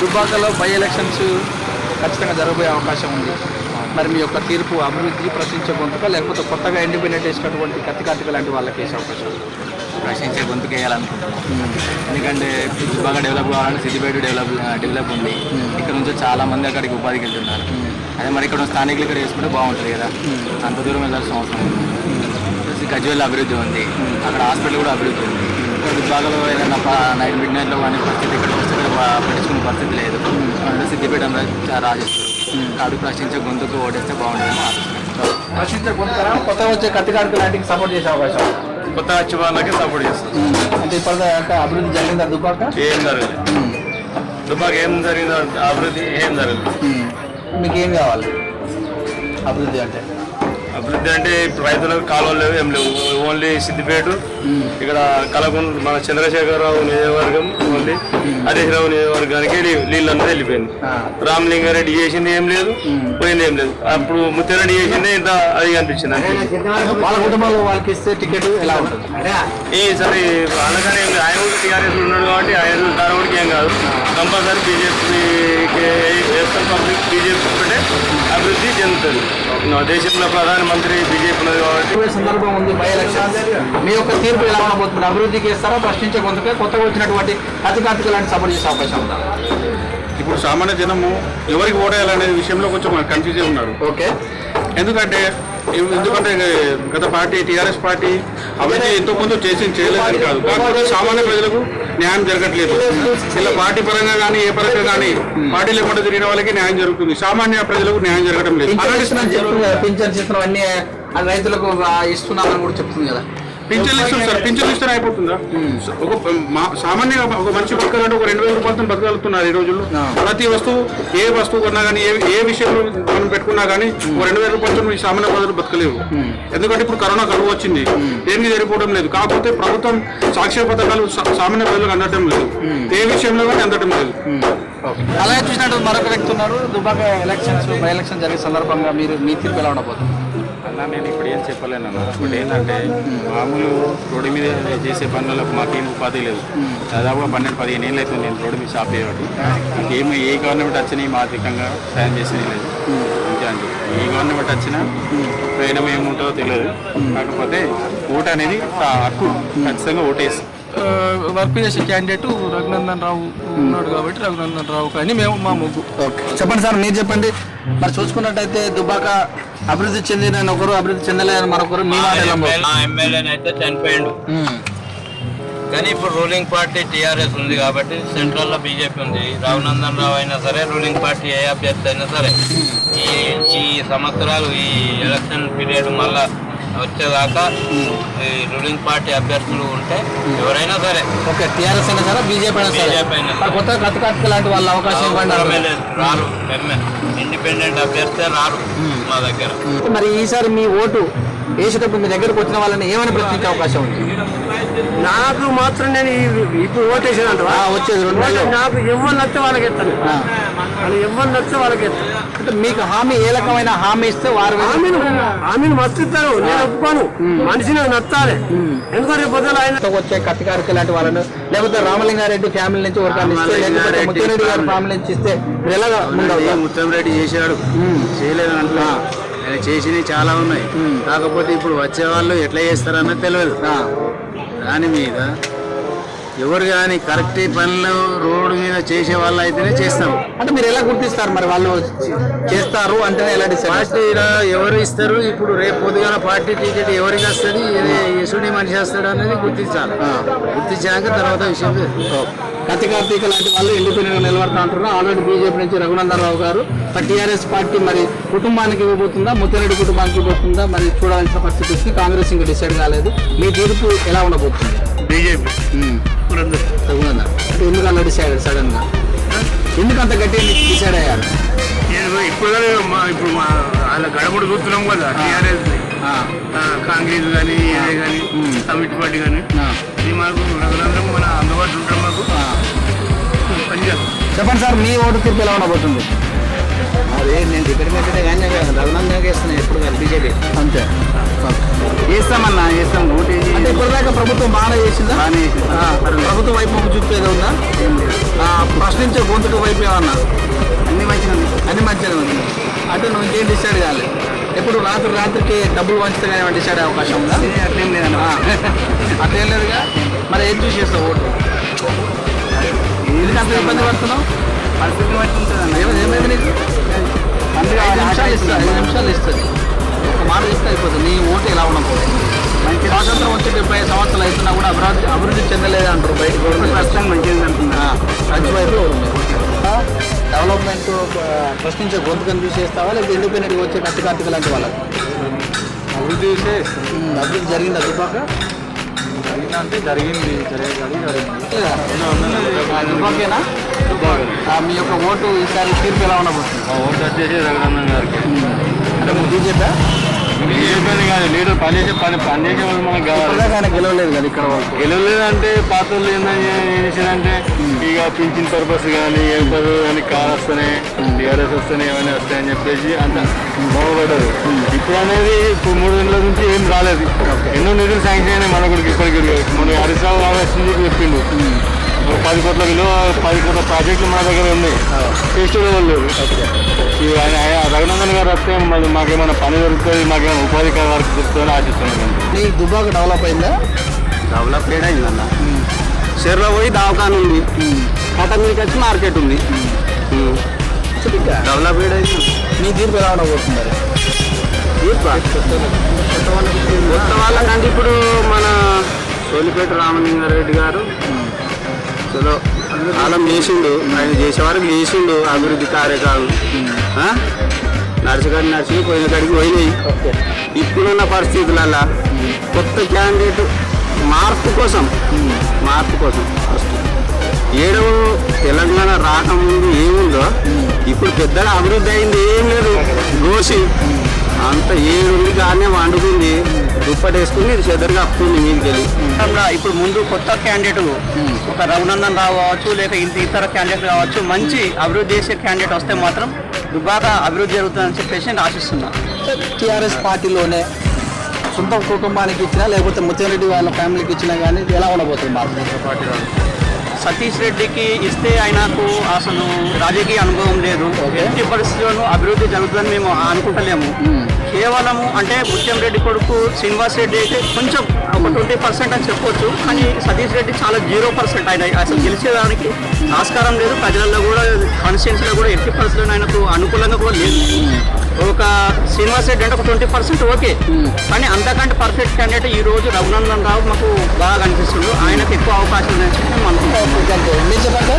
దుబ్బాకలో by elections ఖచ్చితంగా జరగబోయే అవకాశం ఉంది. మరి మీ యొక్క తీర్పు అభివృద్ధికి ప్రశ్నించే గొంతుక, లేకపోతే కొత్తగా ఇండిపెండెంట్ వేసినటువంటి కత్తికార్తిక లాంటి వాళ్ళకి వేసే అవకాశం ఉంది? ప్రశ్నించే గొంతుకు వేయాలనుకుంటున్నాం. ఎందుకంటే బాగా డెవలప్ కావాలంటే సిద్దిపేట డెవలప్ ఉంది. ఇక్కడ నుంచి చాలా మంది అక్కడికి ఉపాధికి వెళ్తున్నారు. అదే మరి ఇక్కడ స్థానికులు ఇక్కడ వేసుకుంటే బాగుంటుంది కదా. అంత దూరం వెళ్ళాల్సిన అవసరం ఉంది. గజ్వేల్ అభివృద్ధి ఉంది, అక్కడ హాస్పిటల్ కూడా అభివృద్ధి ఉంది. ఇక్కడ దుబ్బాకలో ఏదైనా నైట్ మిడ్ నైట్లో కానీ పరిస్థితి ఇక్కడ వస్తే పట్టించుకునే పరిస్థితి లేదు. అంటే సిద్దిపేట రాజేస్తారు. కాబట్టి ప్రశ్నించే గొంతుకు ఓటేస్తే బాగుంటుంది. ప్రశ్నించే గొంతుక కొత్త వచ్చే కత్తికార్తిక లాంటికి సపోర్ట్ చేసే అవకాశం, కొత్త వచ్చే వాళ్ళకి సపోర్ట్ చేస్తారు. అంటే ఇప్పటిదాకా అభివృద్ధి జరిగిందా దుబ్బాక? ఏం జరగదు. దుబ్బాక ఏం జరిగిందో అభివృద్ధి ఏం జరగదు. మీకు ఏం కావాలి అభివృద్ధి అంటే? అభివృద్ధి అంటే ఇప్పుడు రైతులకు కాలువలు లేవు, ఏం లేవు. ఓన్లీ సిద్దిపేట ఇక్కడ కలకొండ మన చంద్రశేఖరరావు నియోజకవర్గం ఓన్లీ హరీష్ రావు నియోజకవర్గానికి నీళ్ళు అంతా వెళ్ళిపోయింది. రామలింగారెడ్డి చేసింది ఏం లేదు, పోయింది ఏం లేదు. అప్పుడు ముత్యారెడ్డి చేసింది ఇంత అది అనిపించింది. వాళ్ళ కుటుంబంలో వాళ్ళకి ఇస్తే టికెట్ ఎలా ఉంటుంది? సరే అనగానే ఆయన కూడా టీఆర్ఎస్ ఉన్నాడు కాబట్టి ఆయన దాని ఏం కాదు. కంపల్సరీ బీజేపీకి పబ్లిక్ బీజేపీ ఉంటే అభివృద్ధి చెందుతుంది. దేశంలో ప్రధానమంత్రి బీజేపీ ఉన్నది కాబట్టి సందర్భం ఉంది. బై ఎలక్షన్ మీ యొక్క తీర్పు ఎలా ఉండబోతుంది? అభివృద్ధికి ఇస్తారా, ప్రశ్నించే గొంతుకే కొత్తగా వచ్చినటువంటి కత్తికార్తిక లాంటి సపోర్ట్ చేసే అవకాశం ఉందా? ఇప్పుడు సామాన్య జనము ఎవరికి ఓటేయాలనే విషయంలో కొంచెం కన్ఫ్యూజ్ ఉన్నారు. ఓకే, ఎందుకంటే గత పార్టీ టీఆర్ఎస్ పార్టీ అభివృద్ధి ఎంతో కొంత చేయలేదని కాదు, కాకపోతే సామాన్య ప్రజలకు న్యాయం జరగట్లేదు. ఇలా పార్టీ పరంగా కానీ ఏ పరంగా కానీ పార్టీ లేకుండా తిరిగిన వాళ్ళకి న్యాయం జరుగుతుంది, సామాన్య ప్రజలకు న్యాయం జరగడం లేదు. పింఛన్ చిత్రం అన్ని రైతులకు ఇస్తున్నామని కూడా చెప్తుంది కదా. పింఛన్లు ఇస్తారు సార్, పింఛన్లు ఇస్తే అయిపోతుందా? ఒక సామాన్యంగా ఒక మనిషి బతకాలంటే ఒక 2000 రూపాయలతో బతకగలుగుతున్నారు ఈ రోజుల్లో. ప్రతి వస్తువు ఏ వస్తువు కొన్నా కానీ ఏ విషయంలో మనం పెట్టుకున్నా కానీ ఒక 2000 రూపాయలతో ఈ సామాన్య ప్రజలు బతకలేవు. ఎందుకంటే ఇప్పుడు కరోనా కరువు వచ్చింది, దేనికి సరిపోవడం లేదు. కాకపోతే ప్రభుత్వం సాక్షర పథకాలు సామాన్య ప్రజలకు అందటం లేదు, ఏ విషయంలో కానీ అందటం లేదు. అలాగే చూసినట్టు మరొక వ్యక్తి ఉన్నారు. దుబ్బాక ఎలక్షన్స్ బై ఎలక్షన్ జరిగే సందర్భంగా మీ తీర్పు ఎలా ఉండబోతుంది? అన్నా నేను ఇప్పుడు ఏం చెప్పలేను అన్న. ఇప్పుడు ఏంటంటే మామూలు రోడ్డు మీద చేసే పనులకు మాకేం ఉపాధి లేదు. దాదాపుగా 12-15 ఏళ్ళు అవుతుంది నేను రోడ్డు మీద షాప్ చేయబట్టి. ఇంకేమో ఏ గవర్నమెంట్ వచ్చినా మా ఆర్థికంగా సాయం చేసేది లేదు. అంతే అండి, ఏ గవర్నమెంట్ వచ్చినా ప్రయాణం ఏముంటుందో తెలియదు. కాకపోతే ఓటు అనేది హక్కు, ఖచ్చితంగా ఓటేస్తాం. వర్క్ చేసే క్యాండిడేట్ రఘునందన్ రావు ఉన్నాడు కాబట్టి రఘునందన్ రావు కానీ మేము మా ముగ్గు. ఓకే, చెప్పండి సార్, మీరు చెప్పండి. మరి చూసుకున్నట్టయితే దుబ్బాక అభివృద్ధి చెందిన ఒకరు, అభివృద్ధి చెందలేని మరొకరు. మీ ఎమ్మెల్యేనైతే చనిపోయాడు కానీ ఇప్పుడు రూలింగ్ పార్టీ టీఆర్ఎస్ ఉంది కాబట్టి సెంట్రల్లో బీజేపీ ఉంది. రఘునందన్ రావు అయినా సరే, రూలింగ్ పార్టీ ఏ అభ్యర్థి అయినా సరే, ఈ సంవత్సరాలు ఈ ఎలక్షన్ పీరియడ్ మళ్ళా వచ్చేదాకా ఈ రూలింగ్ పార్టీ అభ్యర్థులు ఉంటే ఎవరైనా సరే, ఓకే, టీఆర్ఎస్ అయినా సరే, బీజేపీ అయినా కొత్త కత్తికార్తిక లాంటి వాళ్ళ అవకాశం ఇవ్వండి. రారు, ఇండిపెండెంట్ అభ్యర్థి రారు మా దగ్గర. మరి ఈసారి మీ ఓటు వేసేటప్పుడు మీ దగ్గరకు వచ్చిన వాళ్ళని ఏమైనా ప్రశ్నించే అవకాశం ఉంది? నాకు మాత్రం నేను ఇప్పుడు ఓటేసాను వచ్చేది నాకు ఎవరు నచ్చే వాళ్ళకి ఎత్తాను, ఎవరు నచ్చే వాళ్ళకి ఎత్తాను. అంటే మీకు హామీ ఏ రకమైన హామీ ఇస్తే వారు హామీని మస్తు ఇస్తారు, నేను ఒప్పుకోను. మనిషి నాకు నచ్చాలి. ఎందుకంటే పొద్దున ఆయన వచ్చే కత్తికార్తిక లాంటి వాళ్ళను, లేకపోతే రామలింగారెడ్డి ఫ్యామిలీ నుంచి వర్గాన్ని ఇస్తే, లేకపోతే ముత్యారెడ్డి గారి ఫ్యామిలీ నుంచి ఇస్తే ఎలాగా ముత్తంరెడ్డి చేశాడు, చేయలేదు అంటే ఆయన చేసినవి చాలా ఉన్నాయి. కాకపోతే ఇప్పుడు వచ్చే వాళ్ళు ఎట్లా చేస్తారన్నది తెలియదు. దాని మీద ఎవరు కానీ కరెక్ట్ పనులు రోడ్డు మీద చేసే వాళ్ళు అయితేనే చేస్తాం. అంటే మీరు ఎలా గుర్తిస్తారు మరి వాళ్ళు చేస్తారు అంటేనే ఎలా డిసైడ్? పార్టీ ఎవరు ఇస్తారు, ఇప్పుడు రేపు పొద్దుగాల పార్టీ టికెట్ ఎవరికి వస్తుంది, యశుడి మనిషి వస్తాడు అనేది గుర్తించాలి. గుర్తించాక తర్వాత విషయం కత్తికార్తిక లాంటి వాళ్ళు ఇండిపెండెంట్గా నిలబడతా అంటున్నారు. ఆల్రెడీ బీజేపీ నుంచి రఘునందన్ రావు గారు. టీఆర్ఎస్ పార్టీ మరి కుటుంబానికి ఇవ్వబోతుందా, ముత్యారెడ్డి కుటుంబానికి ఇవ్వబోతుందా, మరి చూడాల్సిన పరిస్థితి వస్తుంది. కాంగ్రెస్ ఇంకా డిసైడ్ కాలేదు. మీ తీర్పు ఎలా ఉండబోతుంది? బీజేపీ రఘునందన్ అంటే ఎందుకు అలా డిసైడ్ సడన్ గా, ఎందుకు అంత గట్టిగా డిసైడ్ అయ్యారు? ఇప్పుడు ఇప్పుడు వాళ్ళ గడపడు చూస్తున్నాం కదా, టీఆర్ఎస్ కాంగ్రెస్ కానీ ఇదే కానీ కమిటీ పార్టీ కానీ ఇది మాకు రఘునందరం మన అందుబాటులో ఉంటాం. మాకు పనిచేస్తాం. చెప్పండి సార్, మీ ఓటు తీర్పు ఎలా ఉండబోతుంది? అదే నేను టికెట్ పెట్టే కానీ రఘునందన్ వేస్తున్నాను ఎప్పుడు కానీ బీజేపీ అంతే చేస్తామన్నా, చేస్తాం. ఓటు అంటే ఇప్పటిదాకా ప్రభుత్వం బాగా చేసిందా? బాగానే చేసింది. ప్రభుత్వం వైపు మొగ్గు చూపేది ఉందా? ఏం లేదు. ప్రశ్నించే గొంతుకు వైపు ఏమన్నా అన్ని మంచిగా ఉంది. అన్ని మంచిగా ఉంది. అంటే నువ్వు ఇంకేం డిసైడ్ కావాలి. ఎప్పుడు రాత్రికి డబ్బులు వంచితే కానీ డిసైడ్ అయ్యే అవకాశం ఉందా? అట్లేం లేదన్న. అట్లేం లేదుగా. మరి ఏం చూసి చేస్తావు ఓటు? ఎందుకంత ఇబ్బంది పడుతున్నావు? పరిస్థితి బట్టి ఉంటుంది అన్న. ఏమైంది నీకు? 5 నిమిషాలు ఇస్తుంది. ఒక మాట చెప్తే అయిపోతుంది. నీ ఓటు ఎలా ఉండకపోతుంది. మంచి స్వాతంత్రం వచ్చి 75 సంవత్సరాలు అవుతున్నా కూడా అభివృద్ధి చెందలేదు అంటారు బయటకు. ప్రస్తుతం మంచిగా అంటున్నా. మంచి వైపు డెవలప్మెంట్ ప్రశ్నించే గొంతుకని చూసేస్తావా లేదా ఇండిపెండెంట్గా వచ్చే కట్టుకార్తిక లాంటి వాళ్ళకి అభివృద్ధి చేస్తే అభివృద్ధి జరిగిందా దుబ్బాక? అంటే జరిగింది దుబ్బాకేనా? మీ యొక్క ఓటు ఈసారి తీర్పు ఎలా ఉండబోతుంది? ఓటు వచ్చేసి రఘునందన్ గారికి. అంటే మీరు బీజేపీ బీజేపీ కాదు, లీడర్ పనిచేసే పనిచేసే వాళ్ళు మనకు కావాలి. ఆయన గెలవలేదు కదా ఇక్కడ వాళ్ళు. గెలవలేదంటే పాత వాళ్ళు ఏంటంటే ఏం చేసిందంటే ఇక పింఛన్ పర్పస్ కానీ ఏ పదవి కానీ కార్ వస్తున్నాయి, టీఆర్ఎస్ వస్తున్నాయి, ఏమైనా వస్తాయని చెప్పేసి అంత బాగుపడ్డారు. ఇప్పుడు అనేది ఇప్పుడు 3 నెలల నుంచి ఏం రాలేదు. ఎన్నో నిధులు శాంక్షన్ అయినాయి మనకు ఇప్పటికి. మన హరీష్ రావు ఆలోచించి చెప్పిండు 10 కోట్ల విలువ 10 కోట్ల ప్రాజెక్టులు మన దగ్గర ఉన్నాయి. చేసేవాళ్ళు వాళ్ళు ఆయన రఘునందన్ గారు వస్తే మళ్ళీ మాకేమైనా పని దొరుకుతుంది, మాకేమైనా ఉపాధి వర్క్ దొరుకుతుందని ఆశిస్తున్నాను. నీ దుబ్బాక డెవలప్ అయిందా? డెవలప్ అయిందన్న. షెర్లో పోయి దవాఖాన ఉంది, కట్ట మీదకి వచ్చి మార్కెట్ ఉంది. డెవలప్ అయింది. నీ తీర్పు ఎలా ఉండబోతుంది? కొత్త వాళ్ళకంటే ఇప్పుడు మన సోలిపేట రామలింగారెడ్డి గారు చలో కాలం చేసిండు. ఆయన చేసే వరకు చేసిండు అభివృద్ధి కార్యక్రమాలు. నడిచి పోయిన కాడికి పోయినాయి. ఇప్పుడున్న పరిస్థితులల్లో కొత్త క్యాండిడేట్ మార్పు కోసం ఫస్ట్ ఏడవ తెలంగాణ రాకముందు ఏముందో ఇప్పుడు పెద్దగా అభివృద్ధి అయింది ఏం లేదు. గోసి అంత ఏడుంది కానీ వండుకుంది, దుప్పటేసుకుని చెదరుగా అప్పుంది మీదికెళ్ళి. ఇప్పుడు ముందు కొత్త క్యాండిడేట్ ఒక రఘునందన్ రావు కావచ్చు, లేక ఇతర క్యాండిడేట్ కావచ్చు, మంచి అభివృద్ధి చేసే క్యాండిడేట్ వస్తే మాత్రం బాగా అభివృద్ధి జరుగుతుందని చెప్పేసి నేను ఆశిస్తున్నా. టీఆర్ఎస్ పార్టీలోనే సొంత కుటుంబానికి ఇచ్చినా లేకపోతే ముత్యారెడ్డి వాళ్ళ ఫ్యామిలీకి ఇచ్చినా కానీ ఎలా ఉండబోతుంది భారతదేశ పార్టీ? సతీష్ రెడ్డికి ఇస్తే ఆయనకు అసలు రాజకీయ అనుభవం లేదు. ఎట్టి పరిస్థితుల్లోనూ అభివృద్ధి జరుగుతుందని మేము అనుకుంటలేము. కేవలము అంటే ముత్యం రెడ్డి కొడుకు శ్రీనివాస్ రెడ్డి అయితే కొంచెం ఒక 20% అని చెప్పొచ్చు. కానీ సతీష్ రెడ్డి చాలా 0%. ఆయన అసలు గెలిచేదానికి ఆస్కారం లేదు. ప్రజలలో కూడా కాన్స్టిట్యున్సీలో కూడా ఎట్టి పరిస్థితుల్లో ఆయనకు అనుకూలంగా కూడా లేదు. ఒక శ్రీనివాస్ రెడ్డి అంటే ఒక 20% ఓకే, కానీ అంతకంటే పర్ఫెక్ట్ క్యాండిడేట్ ఈ రోజు రఘునందన్ రావు మాకు బాగా అనిపిస్తుంది. ఆయనకు ఎక్కువ అవకాశం ఉందని చెప్పి మనం అనుకుంటాం. మీరు చెప్పండి.